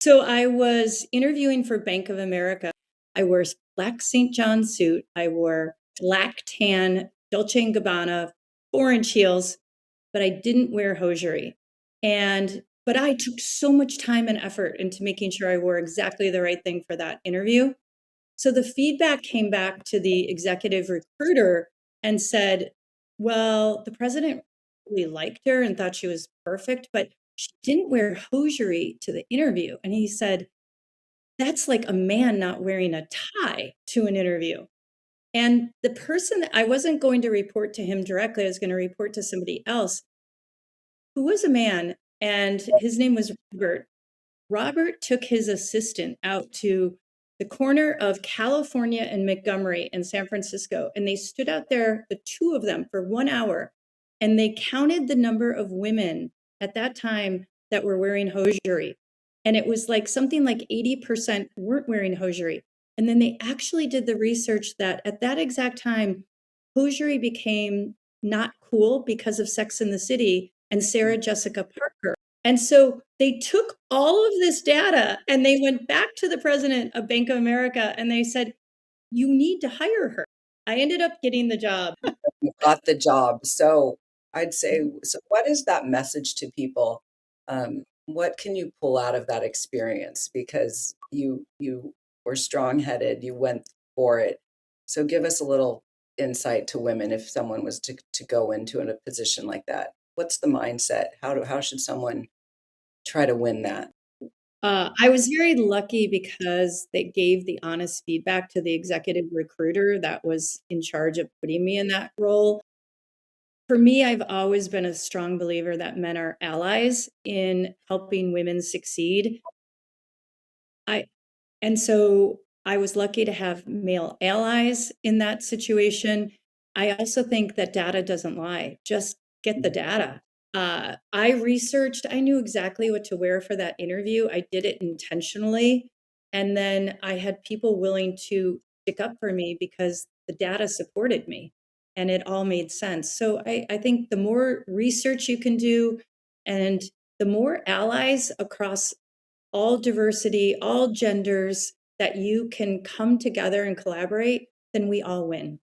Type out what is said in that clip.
So I was interviewing for Bank of America. I wore black St. John suit. I wore black tan Dolce& and Gabbana 4-inch heels, but I didn't wear hosiery. But I took so much time and effort into making sure I wore exactly the right thing for that interview. So the feedback came back to the executive recruiter and said, well, the president really liked her and thought she was perfect, but she didn't wear hosiery to the interview. And he said, that's like a man not wearing a tie to an interview. And the person that I wasn't going to report to him directly, I was going to report to somebody else who was a man, and his name was Robert. Robert took his assistant out to the corner of California and Montgomery in San Francisco, and they stood out there, the two of them, for 1 hour, and they counted the number of women at that time that were wearing hosiery. And it was like something like 80% weren't wearing hosiery. And then they actually did the research that at that exact time, hosiery became not cool because of Sex in the City and Sarah Jessica Parker. And so they took all of this data and they went back to the president of Bank of America and they said, you need to hire her. I ended up getting the job. You got the job. So I'd say, so what is that message to people? What can you pull out of that experience? Because you were strong-headed, you went for it. So give us a little insight to women if someone was to go into a position like that. What's the mindset? How should someone try to win that? I was very lucky because they gave the honest feedback to the executive recruiter that was in charge of putting me in that role. For me, I've always been a strong believer that men are allies in helping women succeed. I and so I was lucky to have male allies in that situation. I also think that data doesn't lie. Just get the data. I researched, I knew exactly what to wear for that interview. I did it intentionally. And then I had people willing to stick up for me because the data supported me and it all made sense. So I think the more research you can do and the more allies across all diversity, all genders, that you can come together and collaborate, then we all win.